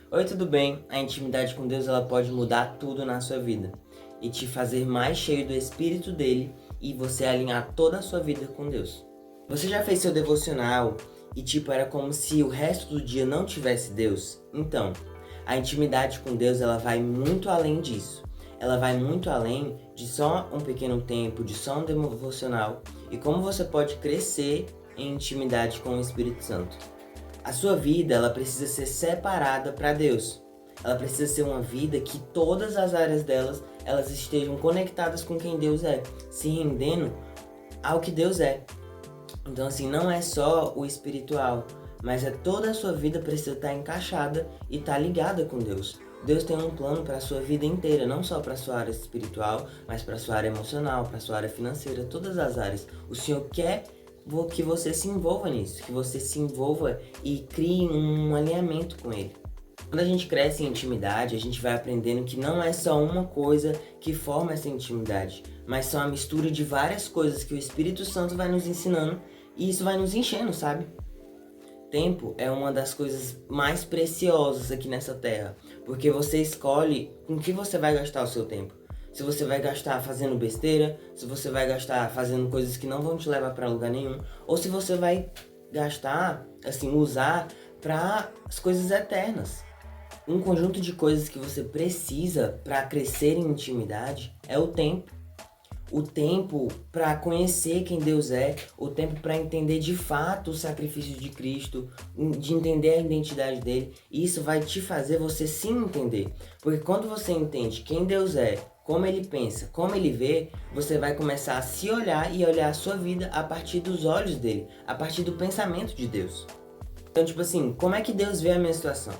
Oi, tudo bem? A intimidade com Deus ela pode mudar tudo na sua vida e te fazer mais cheio do Espírito dele e você alinhar toda a sua vida com Deus. Você já fez seu devocional e era como se o resto do dia não tivesse Deus? Então, a intimidade com Deus ela vai muito além disso. Ela vai muito além de só um pequeno tempo, de só um devocional e como você pode crescer em intimidade com o Espírito Santo. A sua vida, ela precisa ser separada para Deus. Ela precisa ser uma vida que todas as áreas delas, elas estejam conectadas com quem Deus é, se rendendo ao que Deus é. Então assim, não é só o espiritual, mas é toda a sua vida precisa estar encaixada e estar ligada com Deus. Deus tem um plano para a sua vida inteira, não só para a sua área espiritual, mas para a sua área emocional, para a sua área financeira, todas as áreas. O Senhor quer que você se envolva nisso, que você se envolva e crie um alinhamento com Ele. Quando a gente cresce em intimidade, a gente vai aprendendo que não é só uma coisa que forma essa intimidade, mas são a mistura de várias coisas que o Espírito Santo vai nos ensinando e isso vai nos enchendo, sabe? Tempo é uma das coisas mais preciosas aqui nessa terra, porque você escolhe com que você vai gastar o seu tempo. Se você vai gastar fazendo besteira, se você vai gastar fazendo coisas que não vão te levar para lugar nenhum, ou se você vai gastar, assim, usar para as coisas eternas. Um conjunto de coisas que você precisa para crescer em intimidade é o tempo. O tempo para conhecer quem Deus é, o tempo para entender de fato o sacrifício de Cristo, de entender a identidade dele. E isso vai te fazer você se entender. Porque quando você entende quem Deus é, como ele pensa, como ele vê, você vai começar a se olhar e olhar a sua vida a partir dos olhos dele, a partir do pensamento de Deus. Então, assim, como é que Deus vê a minha situação?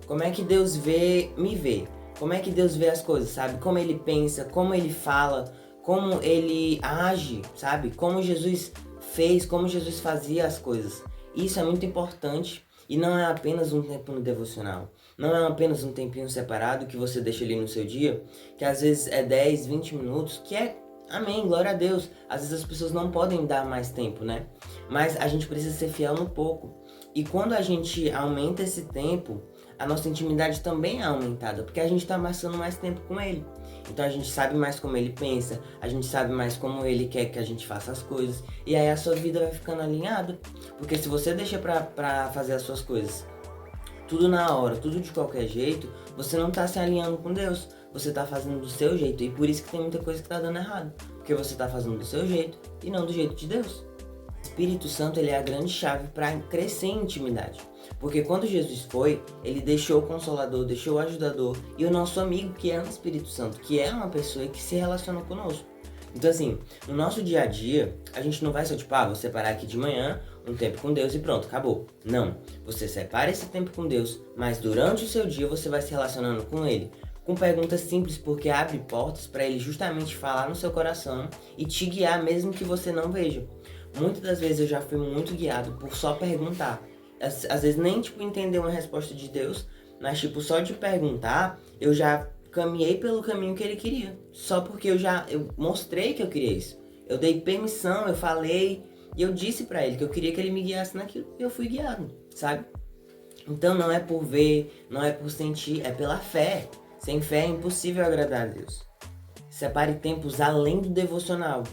Como é que Deus me vê? Como é que Deus vê as coisas, sabe? Como ele pensa, como ele fala, como ele age, sabe? Como Jesus fez, como Jesus fazia as coisas. Isso é muito importante e não é apenas um tempo no devocional. Não é apenas um tempinho separado que você deixa ali no seu dia, que às vezes é 10, 20 minutos, que é amém, glória a Deus. Às vezes as pessoas não podem dar mais tempo, né? Mas a gente precisa ser fiel no pouco. E quando a gente aumenta esse tempo, a nossa intimidade também é aumentada, porque a gente está passando mais tempo com ele. Então a gente sabe mais como ele pensa, a gente sabe mais como ele quer que a gente faça as coisas, e aí a sua vida vai ficando alinhada. Porque se você deixa pra fazer as suas coisas tudo na hora, tudo de qualquer jeito, você não tá se alinhando com Deus, você tá fazendo do seu jeito, e por isso que tem muita coisa que tá dando errado, porque você tá fazendo do seu jeito e não do jeito de Deus. O Espírito Santo ele é a grande chave para crescer em intimidade. Porque quando Jesus foi, ele deixou o Consolador, deixou o Ajudador e o nosso amigo, que é o Espírito Santo, que é uma pessoa que se relaciona conosco. Então assim, no nosso dia a dia, a gente não vai só vou separar aqui de manhã um tempo com Deus e pronto, acabou. Não, você separa esse tempo com Deus, mas durante o seu dia você vai se relacionando com Ele. Com perguntas simples, porque abre portas para Ele justamente falar no seu coração e te guiar mesmo que você não veja. Muitas das vezes eu já fui muito guiado por só perguntar. Às vezes nem entender uma resposta de Deus, mas só de perguntar, eu já caminhei pelo caminho que ele queria. Só porque eu mostrei que eu queria isso. Eu dei permissão, eu falei e eu disse pra ele que eu queria que ele me guiasse naquilo e eu fui guiado, sabe? Então não é por ver, não é por sentir, é pela fé. Sem fé é impossível agradar a Deus. Separe tempos além do devocional.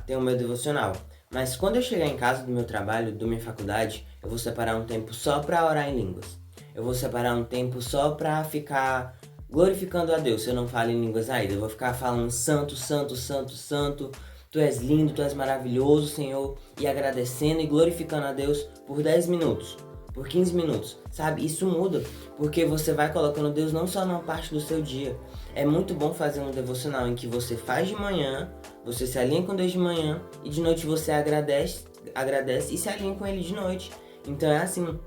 Tem o meu devocional. Mas quando eu chegar em casa do meu trabalho, da minha faculdade, eu vou separar um tempo só para orar em línguas. Eu vou separar um tempo só para ficar glorificando a Deus. Se eu não falo em línguas ainda, eu vou ficar falando santo, santo, santo, santo. Tu és lindo, tu és maravilhoso, Senhor. E agradecendo e glorificando a Deus por 10 minutos, por 15 minutos, sabe? Isso muda, porque você vai colocando Deus não só numa parte do seu dia. É muito bom fazer um devocional em que você faz de manhã, você se alinha com Deus de manhã e de noite você agradece e se alinha com Ele de noite. Então é assim,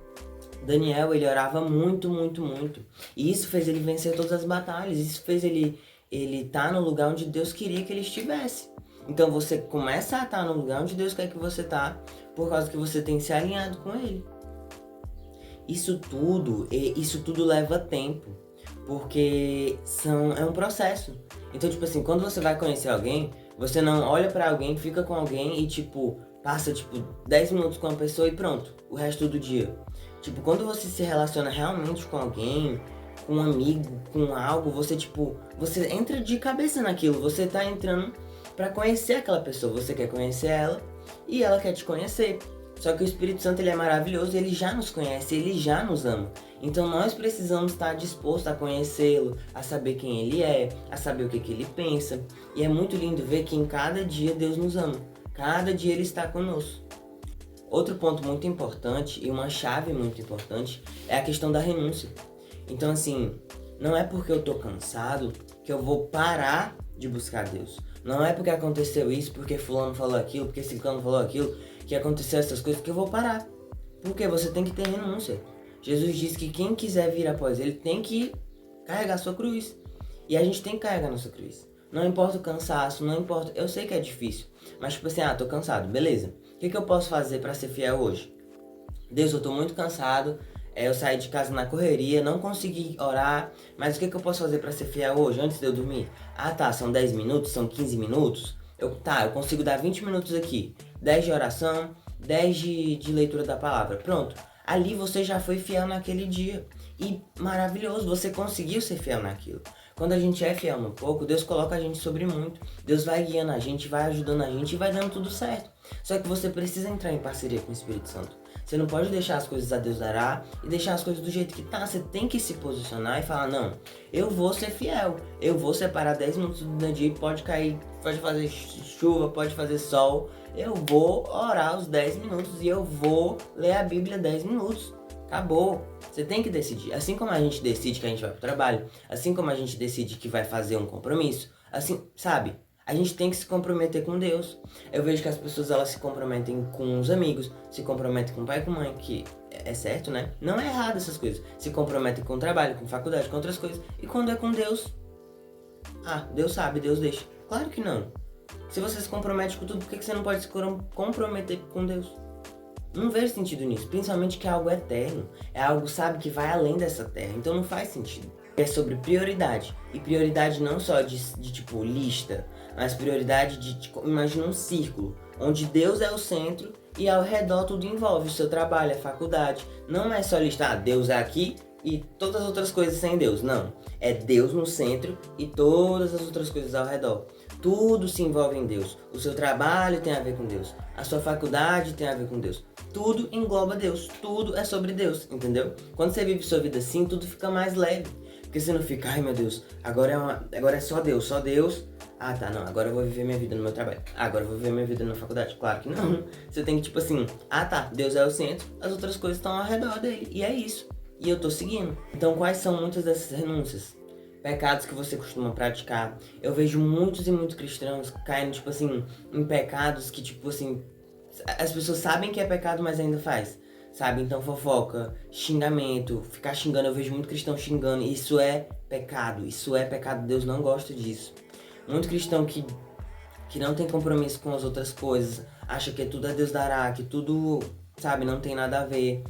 Daniel ele orava muito, muito, muito. E isso fez ele vencer todas as batalhas, isso fez ele estar no lugar onde Deus queria que ele estivesse. Então você começa a estar no lugar onde Deus quer que você está, por causa que você tem se alinhado com Ele. Isso tudo leva tempo, porque é um processo. Então, quando você vai conhecer alguém, você não olha pra alguém, fica com alguém e, passa, 10 minutos com a pessoa e pronto, o resto do dia. Tipo, quando você se relaciona realmente com alguém, com um amigo, com algo, você tipo, você entra de cabeça naquilo, você tá entrando pra conhecer aquela pessoa, você quer conhecer ela e ela quer te conhecer. Só que o Espírito Santo ele é maravilhoso, ele já nos conhece, ele já nos ama. Então nós precisamos estar dispostos a conhecê-lo, a saber quem ele é, a saber o que ele pensa. E é muito lindo ver que em cada dia Deus nos ama, cada dia ele está conosco. Outro ponto muito importante e uma chave muito importante é a questão da renúncia. Então assim, não é porque eu tô cansado que eu vou parar de buscar Deus. Não é porque aconteceu isso, porque fulano falou aquilo, porque ciclano falou aquilo, que aconteceu essas coisas, que eu vou parar. Porque você tem que ter renúncia. Jesus disse que quem quiser vir após ele tem que carregar sua cruz. E a gente tem que carregar nossa cruz. Não importa o cansaço, não importa... Eu sei que é difícil, mas tipo assim, tô cansado, beleza. O que eu posso fazer para ser fiel hoje? Deus, eu tô muito cansado, eu saí de casa na correria, não consegui orar, mas o que eu posso fazer para ser fiel hoje, antes de eu dormir? São 10 minutos, são 15 minutos? Eu consigo dar 20 minutos aqui. 10 de oração, 10 de leitura da palavra. Pronto. Ali você já foi fiel naquele dia. E maravilhoso, você conseguiu ser fiel naquilo. Quando a gente é fiel no pouco, Deus coloca a gente sobre muito. Deus vai guiando a gente, vai ajudando a gente e vai dando tudo certo. Só que você precisa entrar em parceria com o Espírito Santo. Você não pode deixar as coisas a Deus dará e deixar as coisas do jeito que tá. Você tem que se posicionar e falar, não, eu vou ser fiel. Eu vou separar 10 minutos do dia, pode cair, pode fazer chuva, pode fazer sol. Eu vou orar os 10 minutos e eu vou ler a Bíblia 10 minutos. Acabou. Você tem que decidir. Assim como a gente decide que a gente vai pro trabalho, assim como a gente decide que vai fazer um compromisso, assim, sabe? A gente tem que se comprometer com Deus. Eu vejo que as pessoas elas se comprometem com os amigos, se comprometem com o pai e com a mãe, que é certo, né? Não é errado essas coisas. Se comprometem com o trabalho, com faculdade, com outras coisas. E quando é com Deus, Deus sabe, Deus deixa. Claro que não. Se você se compromete com tudo, por que você não pode se comprometer com Deus? Não vejo sentido nisso, principalmente que é algo eterno. É algo, sabe, que vai além dessa terra. Então não faz sentido. É sobre prioridade. E prioridade não só de tipo, lista, mas prioridade de, tipo, imagina um círculo, onde Deus é o centro e ao redor tudo envolve o seu trabalho, a faculdade. Não é só listar, Deus é aqui e todas as outras coisas sem Deus. Não. É Deus no centro e todas as outras coisas ao redor. Tudo se envolve em Deus. O seu trabalho tem a ver com Deus. A sua faculdade tem a ver com Deus. Tudo engloba Deus. Tudo é sobre Deus, entendeu? Quando você vive sua vida assim, tudo fica mais leve. Porque você não fica, ai meu Deus, agora é só Deus, só Deus. Não, agora eu vou viver minha vida no meu trabalho. Agora eu vou viver minha vida na faculdade. Claro que não. Você tem que, tipo assim, Deus é o centro, as outras coisas estão ao redor dele. E é isso. E eu tô seguindo. Então quais são muitas dessas renúncias? Pecados que você costuma praticar. Eu vejo muitos e muitos cristãos caindo, tipo assim, em pecados que, tipo assim, as pessoas sabem que é pecado, mas ainda faz. Sabe? Então fofoca, xingamento, ficar xingando, eu vejo muito cristão xingando. Isso é pecado, Deus não gosta disso. Muito cristão que não tem compromisso com as outras coisas, acha que tudo é Deus dará, que tudo, sabe, não tem nada a ver.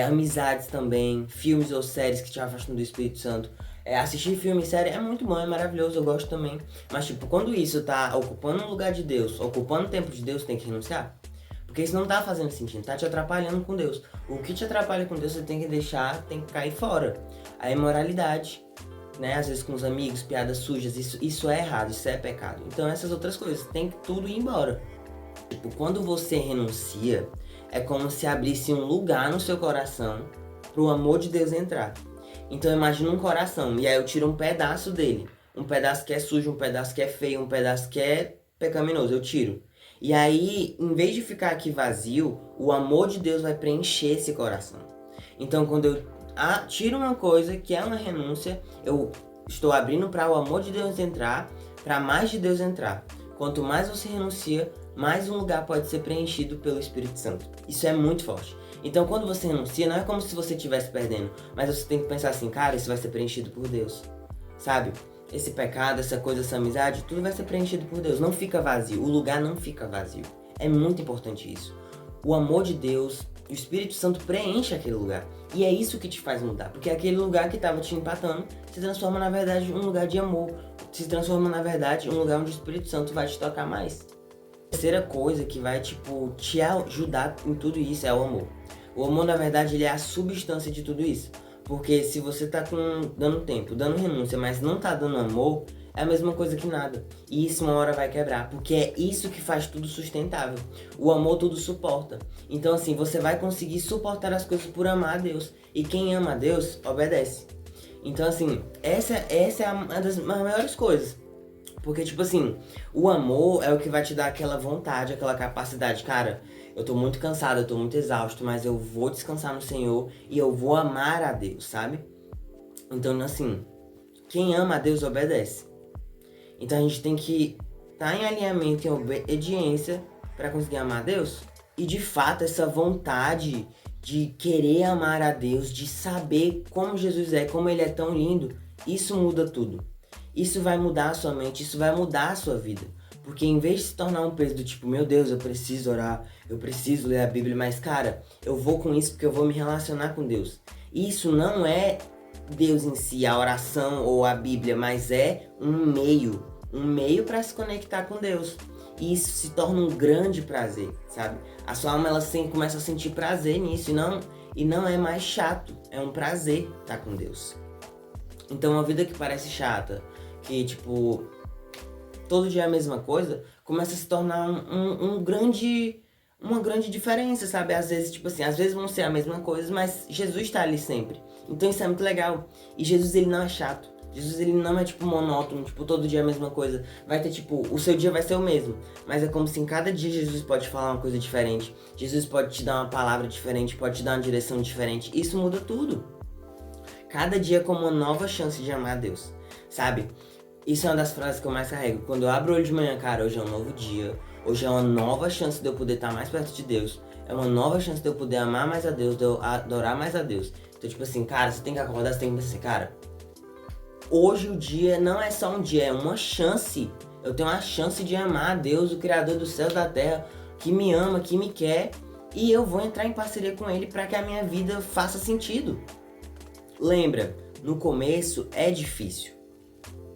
Amizades também, filmes ou séries que te afastam do Espírito Santo. Assistir filme e série é muito bom, é maravilhoso, eu gosto também. Mas tipo, quando isso tá ocupando o lugar de Deus, ocupando o tempo de Deus, tem que renunciar. Porque isso não tá fazendo sentido, tá te atrapalhando com Deus. O que te atrapalha com Deus, você tem que deixar, tem que cair fora. A imoralidade, né? Às vezes com os amigos, piadas sujas, isso é errado, isso é pecado. Então essas outras coisas, tem que tudo ir embora. Tipo, quando você renuncia, é como se abrisse um lugar no seu coração pro amor de Deus entrar. Então imagina um coração, e aí eu tiro um pedaço dele. Um pedaço que é sujo, um pedaço que é feio, um pedaço que é pecaminoso, eu tiro. E aí, em vez de ficar aqui vazio, o amor de Deus vai preencher esse coração. Então quando eu tiro uma coisa que é uma renúncia, eu estou abrindo para o amor de Deus entrar, para mais de Deus entrar. Quanto mais você renuncia, mais um lugar pode ser preenchido pelo Espírito Santo. Isso é muito forte. Então quando você renuncia, não é como se você estivesse perdendo, mas você tem que pensar assim, cara, isso vai ser preenchido por Deus. Sabe? Esse pecado, essa coisa, essa amizade, tudo vai ser preenchido por Deus. Não fica vazio, o lugar não fica vazio. É muito importante isso. O amor de Deus, o Espírito Santo preenche aquele lugar. E é isso que te faz mudar, porque aquele lugar que estava te empatando se transforma na verdade um lugar de amor. Se transforma na verdade um lugar onde o Espírito Santo vai te tocar mais. A terceira coisa que vai, tipo, te ajudar em tudo isso é o amor. O amor, na verdade, ele é a substância de tudo isso. Porque se você tá dando tempo, dando renúncia, mas não tá dando amor, é a mesma coisa que nada. E isso uma hora vai quebrar, porque é isso que faz tudo sustentável. O amor tudo suporta. Então assim, você vai conseguir suportar as coisas por amar a Deus. E quem ama a Deus, obedece. Então assim, essa é uma das maiores coisas. Porque, tipo assim, o amor é o que vai te dar aquela vontade, aquela capacidade. Cara, eu tô muito cansado, eu tô muito exausto, mas eu vou descansar no Senhor e eu vou amar a Deus, sabe? Então, assim, quem ama a Deus obedece. Então a gente tem que estar em alinhamento, em obediência para conseguir amar a Deus. E de fato, essa vontade de querer amar a Deus, de saber como Jesus é, como Ele é tão lindo, isso muda tudo. Isso vai mudar a sua mente, isso vai mudar a sua vida. Porque em vez de se tornar um peso do tipo, meu Deus, eu preciso orar, eu preciso ler a Bíblia, mas cara, eu vou com isso porque eu vou me relacionar com Deus. Isso não é Deus em si, a oração ou a Bíblia, mas é um meio para se conectar com Deus. E isso se torna um grande prazer, sabe? A sua alma começa a sentir prazer nisso e não é mais chato, é um prazer estar com Deus. Então uma vida que parece chata, que tipo, todo dia é a mesma coisa, começa a se tornar uma grande diferença, sabe? Às vezes, tipo assim, às vezes vão ser a mesma coisa, mas Jesus está ali sempre. Então isso é muito legal. E Jesus, ele não é chato. Jesus, ele não é tipo monótono, tipo todo dia é a mesma coisa. Vai ter tipo, o seu dia vai ser o mesmo, mas é como se em cada dia Jesus pode falar uma coisa diferente. Jesus pode te dar uma palavra diferente, pode te dar uma direção diferente. Isso muda tudo. Cada dia é como uma nova chance de amar a Deus, sabe? Isso é uma das frases que eu mais carrego. Quando eu abro o olho de manhã, cara, hoje é um novo dia. Hoje é uma nova chance de eu poder estar mais perto de Deus. É uma nova chance de eu poder amar mais a Deus, de eu adorar mais a Deus. Então, tipo assim, cara, você tem que acordar, você tem que pensar, cara, hoje o dia não é só um dia, é uma chance. Eu tenho a chance de amar a Deus, o Criador dos céus e da terra, que me ama, que me quer. E eu vou entrar em parceria com Ele para que a minha vida faça sentido. Lembra, no começo é difícil.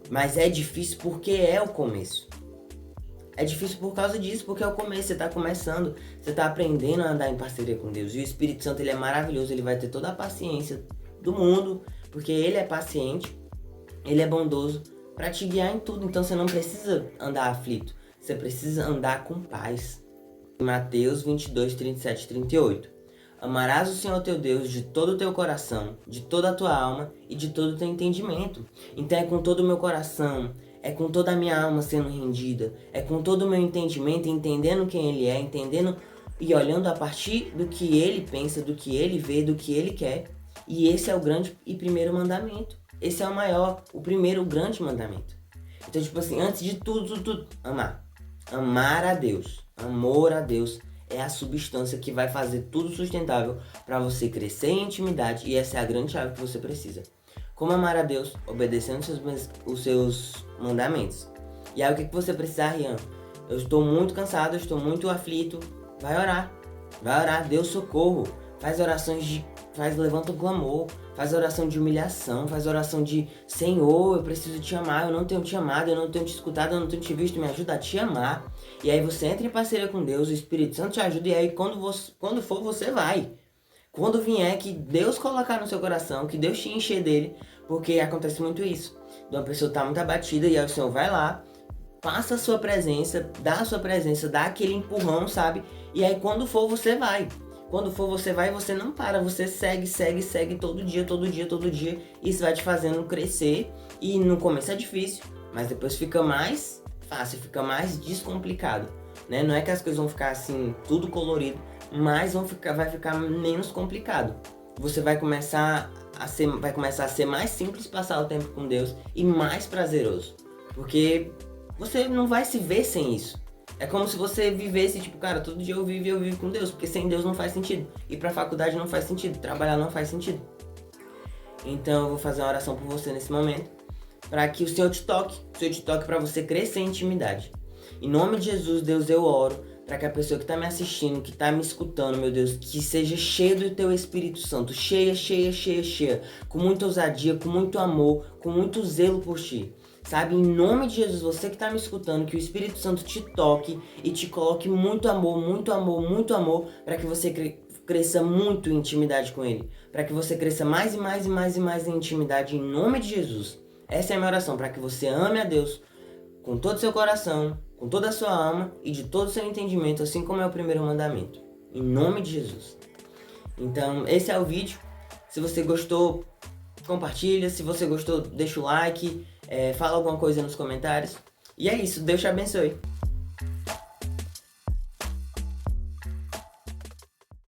Mas é difícil porque é o começo. É difícil por causa disso, porque é o começo, você está começando, você está aprendendo a andar em parceria com Deus. E o Espírito Santo, ele é maravilhoso, ele vai ter toda a paciência do mundo, porque ele é paciente, ele é bondoso para te guiar em tudo. Então você não precisa andar aflito, você precisa andar com paz. Mateus 22, 37 e 38. Amarás o Senhor teu Deus de todo o teu coração, de toda a tua alma e de todo o teu entendimento. Então é com todo o meu coração, é com toda a minha alma sendo rendida, é com todo o meu entendimento, entendendo quem Ele é, entendendo e olhando a partir do que Ele pensa, do que Ele vê, do que Ele quer. E esse é o grande e primeiro mandamento. Esse é o maior, o primeiro grande mandamento. Então, tipo assim, antes de tudo, amar. Amar a Deus, amor a Deus é a substância que vai fazer tudo sustentável para você crescer em intimidade, e essa é a grande chave que você precisa. Como amar a Deus? Obedecendo os seus mandamentos. E aí o que você precisa, Rian? Eu estou muito cansado, eu estou muito aflito. Vai orar, Deus socorro. Levanta um clamor, faz oração de humilhação, faz oração de Senhor, eu preciso te amar, eu não tenho te amado, eu não tenho te escutado, eu não tenho te visto, me ajuda a te amar. E aí você entra em parceria com Deus, o Espírito Santo te ajuda, e aí quando for você vai. Quando vier, que Deus colocar no seu coração, que Deus te encher dele, porque acontece muito isso. Uma pessoa tá muito abatida e aí o Senhor vai lá, passa a sua presença, dá aquele empurrão, sabe? E aí quando for você vai. Quando for você vai, você não para, você segue todo dia. Isso vai te fazendo crescer e no começo é difícil, mas depois fica mais fácil, fica mais descomplicado, né? Não é que as coisas vão ficar assim, tudo colorido, mas vai ficar menos complicado. Você vai começar a ser mais simples passar o tempo com Deus e mais prazeroso, porque você não vai se ver sem isso. É como se você vivesse, tipo, cara, todo dia eu vivo com Deus, porque sem Deus não faz sentido. Ir pra faculdade não faz sentido, trabalhar não faz sentido. Então eu vou fazer uma oração por você nesse momento, para que o Senhor te toque para você crescer em intimidade. Em nome de Jesus, Deus, eu oro para que a pessoa que está me assistindo, que está me escutando, meu Deus, que seja cheia do teu Espírito Santo, cheia, com muita ousadia, com muito amor, com muito zelo por ti. Sabe, em nome de Jesus, você que está me escutando, que o Espírito Santo te toque e te coloque muito amor, para que você cresça muito em intimidade com Ele, para que você cresça mais e mais e mais e mais em intimidade em nome de Jesus. Essa é a minha oração, para que você ame a Deus com todo o seu coração, com toda a sua alma e de todo o seu entendimento, assim como é o primeiro mandamento. Em nome de Jesus. Então, esse é o vídeo. Se você gostou, compartilha. Se você gostou, deixa o like, fala alguma coisa nos comentários. E é isso, Deus te abençoe.